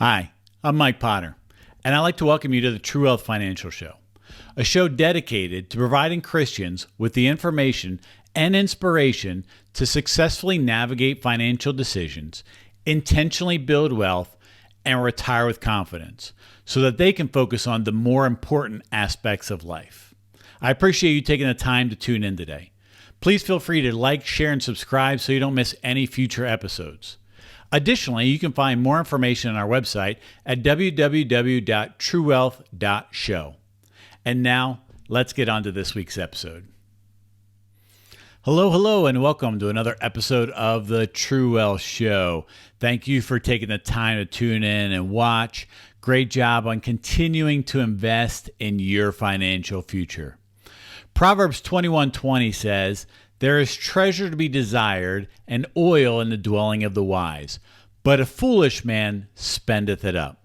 Hi, I'm Mike Potter, and I'd like to welcome you to the True Wealth Financial Show, a show dedicated to providing Christians with the information and inspiration to successfully navigate financial decisions, intentionally build wealth, and retire with confidence so that they can focus on the more important aspects of life. I appreciate you taking the time to tune in today. Please feel free to like, share, and subscribe so you don't miss any future episodes. Additionally, you can find more information on our website at www.truewealth.show. And now, let's get on to this week's episode. Hello, and welcome to another episode of the True Wealth Show. Thank you for taking the time to tune in and watch. Great job on continuing to invest in your financial future. Proverbs 21:20 says, "There is treasure to be desired and oil in the dwelling of the wise, but a foolish man spendeth it up."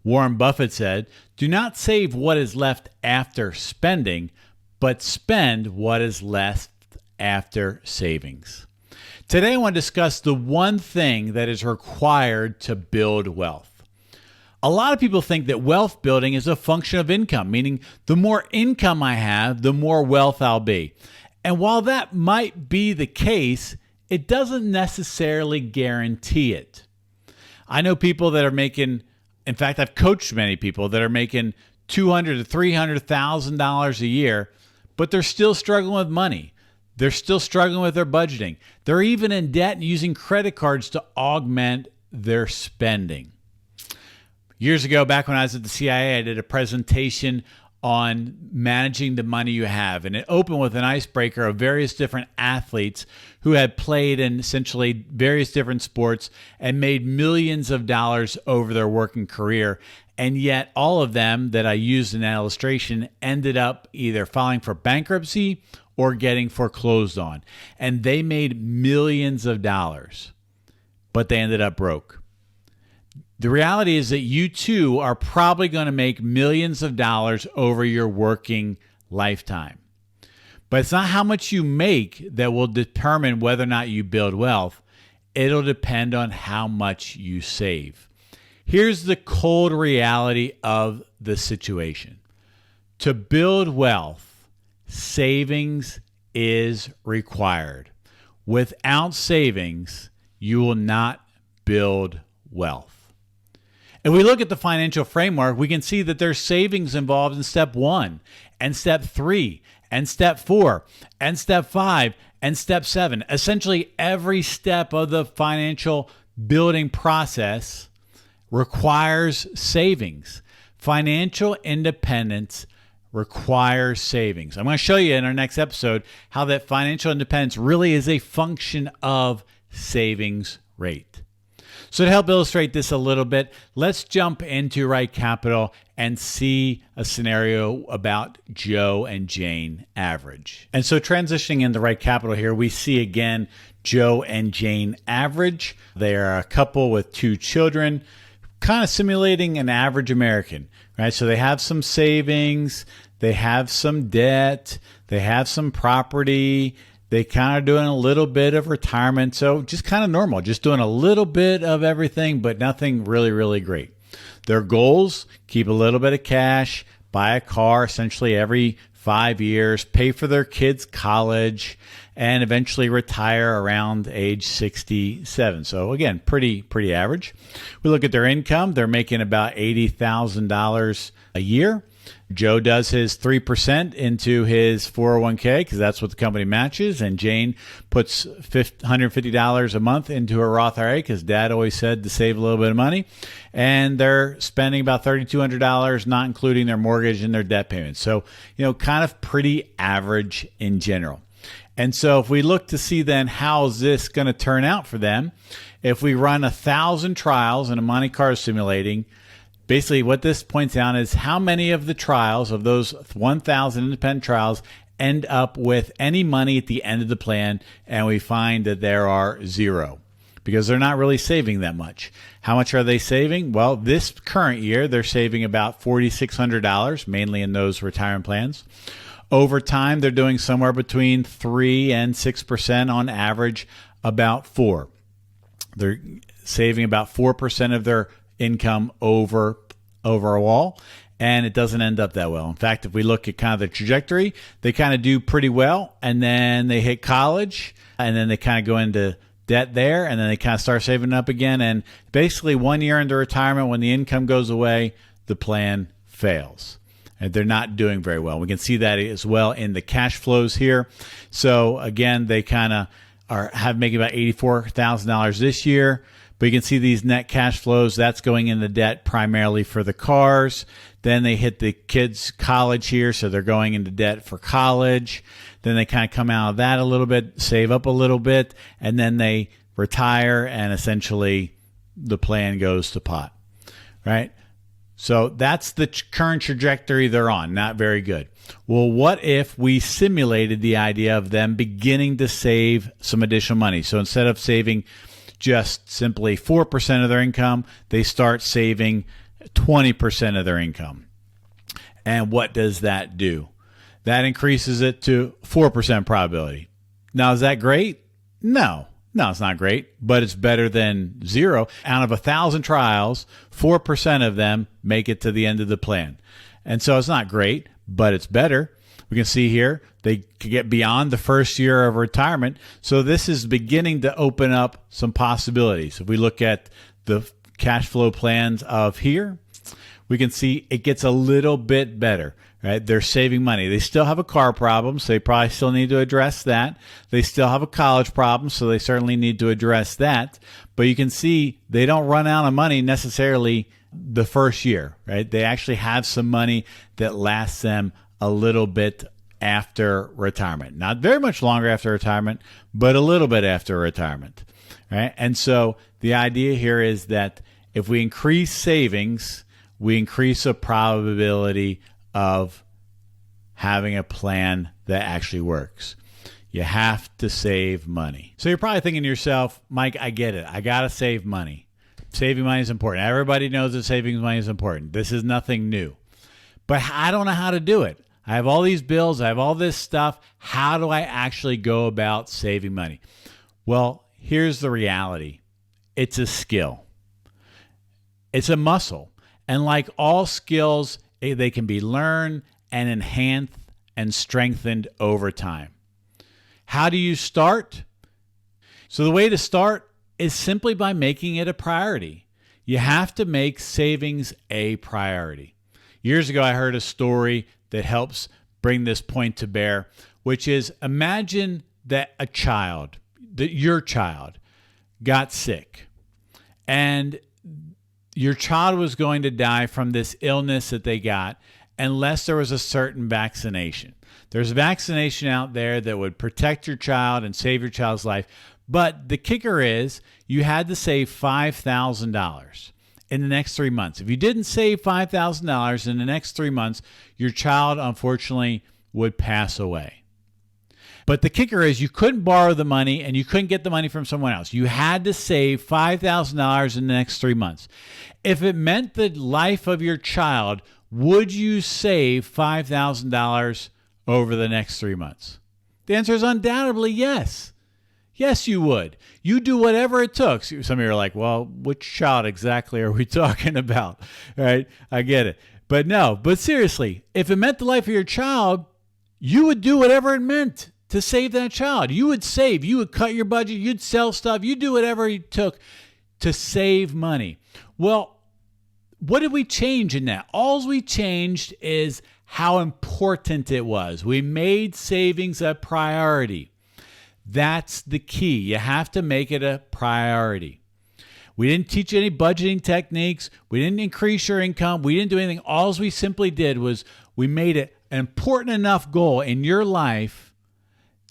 Warren Buffett said, "Do not save what is left after spending, but spend what is left after savings." Today I want to discuss the one thing that is required to build wealth. A lot of people think that wealth building is a function of income, meaning the more income I have, the more wealth I'll be. And while that might be the case, it doesn't necessarily guarantee it. I know people that are making, in fact, I've coached many people that are making $200,000 to $300,000 a year, but they're still struggling with money. They're still struggling with their budgeting. They're even in debt and using credit cards to augment their spending. Years ago, back when I was at the CIA, I did a presentation on managing the money you have. And it opened with an icebreaker of various different athletes who had played in essentially various different sports and made millions of dollars over their working career. And yet all of them that I used in that illustration ended up either filing for bankruptcy or getting foreclosed on. And they made millions of dollars, but they ended up broke. The reality is that you too are probably going to make millions of dollars over your working lifetime. But it's not how much you make that will determine whether or not you build wealth. It'll depend on how much you save. Here's the cold reality of the situation. To build wealth, savings is required. Without savings, you will not build wealth. If we look at the financial framework, we can see that there's savings involved in step 1 and step 3 and step 4 and step 5 and step 7. Essentially, every step of the financial building process requires savings. Financial independence requires savings. I'm going to show you in our next episode how that financial independence really is a function of savings rate. So to help illustrate this a little bit, let's jump into Right Capital and see a scenario about Joe and Jane Average. And so transitioning into Right Capital here, we see again Joe and Jane Average. They are a couple with 2 children, kind of simulating an average American, right? So they have some savings, they have some debt, they have some property. They kind of doing a little bit of retirement. So just kind of normal, just doing a little bit of everything, but nothing really, really great. Their goals: keep a little bit of cash, buy a car essentially every 5 years, pay for their kids' college, and eventually retire around age 67. So again, pretty average. We look at their income. They're making about $80,000 a year. Joe does his 3% into his 401k because that's what the company matches. And Jane puts $150 a month into her Roth IRA because Dad always said to save a little bit of money. And they're spending about $3,200, not including their mortgage and their debt payments. So, kind of pretty average in general. And so if we look to see then how's this going to turn out for them, if we run 1,000 trials in a Monte Carlo simulating, basically what this points out is how many of the trials, of those 1,000 independent trials, end up with any money at the end of the plan, and we find that there are 0 because they're not really saving that much. How much are they saving? Well, this current year, they're saving about $4,600, mainly in those retirement plans. Over time, they're doing somewhere between 3 and 6% on average, about 4. They're saving about 4% of their income overall, and it doesn't end up that well. In fact, if we look at kind of the trajectory, they kind of do pretty well, and then they hit college, and then they kind of go into debt there, and then they kind of start saving up again, and basically 1 year into retirement, when the income goes away, the plan fails. And they're not doing very well. We can see that as well in the cash flows here. So again, they kind of have making about $84,000 this year. But you can see these net cash flows, that's going into debt primarily for the cars. Then they hit the kids' college here, so they're going into debt for college. Then they kind of come out of that a little bit, save up a little bit, and then they retire, and essentially the plan goes to pot, right? So that's the current trajectory they're on. Not very good. Well, what if we simulated the idea of them beginning to save some additional money? So instead of saving just simply 4% of their income, they start saving 20% of their income. And what does that do? That increases it to 4% probability. Now, is that great? No, it's not great, but it's better than zero. Out of 1,000 trials, 4% of them make it to the end of the plan. And so it's not great, but it's better. We can see here they can get beyond the first year of retirement. So this is beginning to open up some possibilities. If we look at the cash flow plans of here, we can see it gets a little bit better, right? They're saving money. They still have a car problem, so they probably still need to address that. They still have a college problem, so they certainly need to address that. But you can see they don't run out of money necessarily the first year, right? They actually have some money that lasts them a little bit after retirement. Not very much longer after retirement, but a little bit after retirement, right? And so the idea here is that if we increase savings, we increase the probability of having a plan that actually works. You have to save money. So you're probably thinking to yourself, Mike, I get it. I got to save money. Saving money is important. Everybody knows that saving money is important. This is nothing new. But I don't know how to do it. I have all these bills. I have all this stuff. How do I actually go about saving money? Well, here's the reality. It's a skill. It's a muscle. And like all skills, they can be learned and enhanced and strengthened over time. How do you start? So the way to start is simply by making it a priority. You have to make savings a priority. Years ago, I heard a story that helps bring this point to bear, which is imagine that your child got sick and your child was going to die from this illness that they got unless there was a certain vaccination. There's a vaccination out there that would protect your child and save your child's life. But the kicker is you had to save $5,000 in the next 3 months. If you didn't save $5,000 in the next 3 months, your child, unfortunately, would pass away. But the kicker is you couldn't borrow the money and you couldn't get the money from someone else. You had to save $5,000 in the next 3 months. If it meant the life of your child, would you save $5,000 over the next 3 months? The answer is undoubtedly yes. Yes, you would. You do whatever it took. Some of you are like, well, which child exactly are we talking about? Right? I get it. But no, but seriously, if it meant the life of your child, you would do whatever it meant to save that child. You would save. You would cut your budget. You'd sell stuff. You'd do whatever it took to save money. Well, what did we change in that? All we changed is how important it was. We made savings a priority. That's the key. You have to make it a priority. We didn't teach any budgeting techniques. We didn't increase your income. We didn't do anything. All we simply did was we made it an important enough goal in your life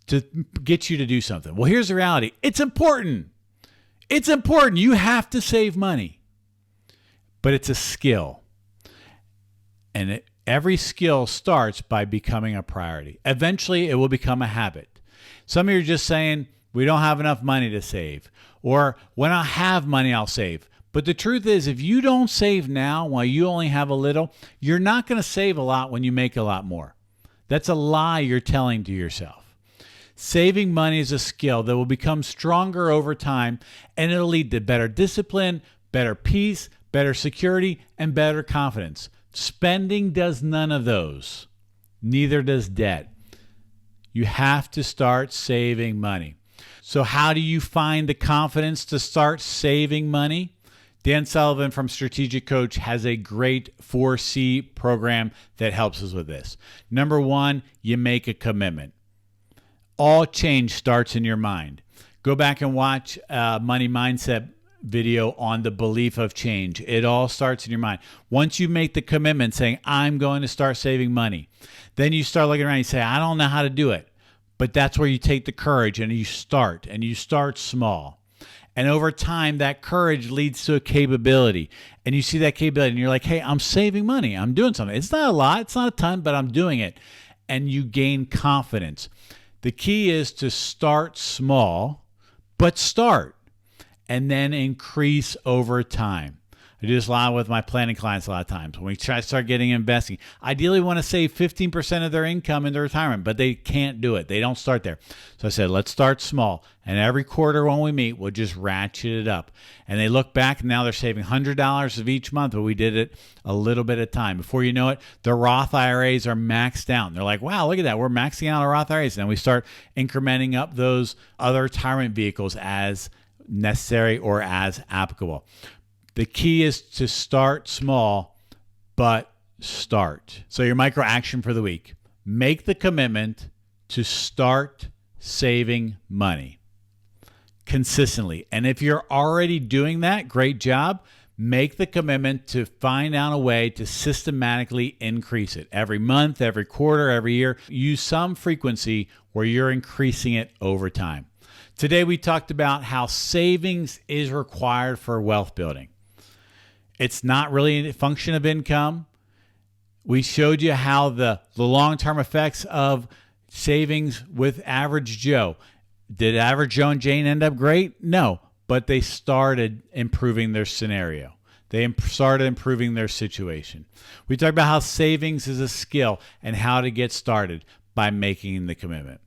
to get you to do something. Well, here's the reality. It's important. It's important. You have to save money. But it's a skill. And every skill starts by becoming a priority. Eventually, it will become a habit. Some of you are just saying, we don't have enough money to save. Or when I have money, I'll save. But the truth is, if you don't save now while you only have a little, you're not going to save a lot when you make a lot more. That's a lie you're telling to yourself. Saving money is a skill that will become stronger over time, and it'll lead to better discipline, better peace, better security, and better confidence. Spending does none of those. Neither does debt. You have to start saving money. So how do you find the confidence to start saving money? Dan Sullivan from Strategic Coach has a great 4C program that helps us with this. Number one, you make a commitment. All change starts in your mind. Go back and watch a Money Mindset video on the belief of change. It all starts in your mind. Once you make the commitment saying, I'm going to start saving money, then you start looking around and you say, I don't know how to do it. But that's where you take the courage and you start small. And over time, that courage leads to a capability. And you see that capability and you're like, hey, I'm saving money. I'm doing something. It's not a lot. It's not a ton, but I'm doing it. And you gain confidence. The key is to start small, but start and then increase over time. I do this a lot with my planning clients a lot of times. When we try to start getting investing, ideally we want to save 15% of their income in their retirement, but they can't do it. They don't start there. So I said, let's start small. And every quarter when we meet, we'll just ratchet it up. And they look back and now they're saving $100 of each month, but we did it a little bit at a time. Before you know it, their Roth IRAs are maxed out. And they're like, wow, look at that. We're maxing out our Roth IRAs. And then we start incrementing up those other retirement vehicles as necessary or as applicable. The key is to start small, but start. So your micro action for the week: make the commitment to start saving money consistently. And if you're already doing that, great job. Make the commitment to find out a way to systematically increase it. Every month, every quarter, every year, use some frequency where you're increasing it over time. Today, we talked about how savings is required for wealth building. It's not really a function of income. We showed you how the long-term effects of savings with average Joe. Did average Joe and Jane end up great? No, but they started improving their scenario. They started improving their situation. We talked about how savings is a skill and how to get started by making the commitment.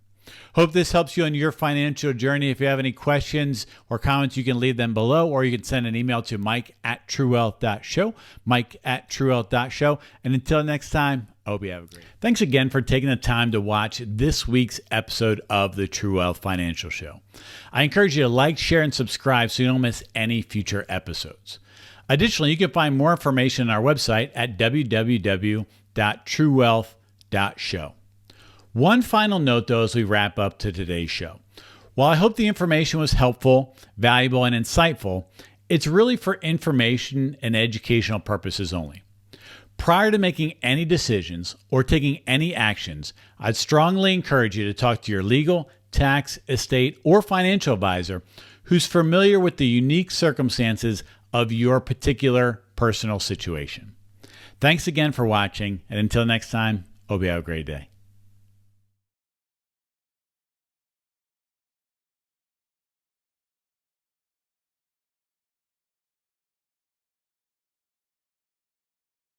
Hope this helps you on your financial journey. If you have any questions or comments, you can leave them below, or you can send an email to mike@truewealth.show, mike@truewealth.show. And until next time, I hope you have a great day. Thanks again for taking the time to watch this week's episode of the True Wealth Financial Show. I encourage you to like, share, and subscribe so you don't miss any future episodes. Additionally, you can find more information on our website at www.truewealth.show. One final note, though, as we wrap up to today's show. While I hope the information was helpful, valuable, and insightful, it's really for information and educational purposes only. Prior to making any decisions or taking any actions, I'd strongly encourage you to talk to your legal, tax, estate, or financial advisor who's familiar with the unique circumstances of your particular personal situation. Thanks again for watching, and until next time, hope you have a great day.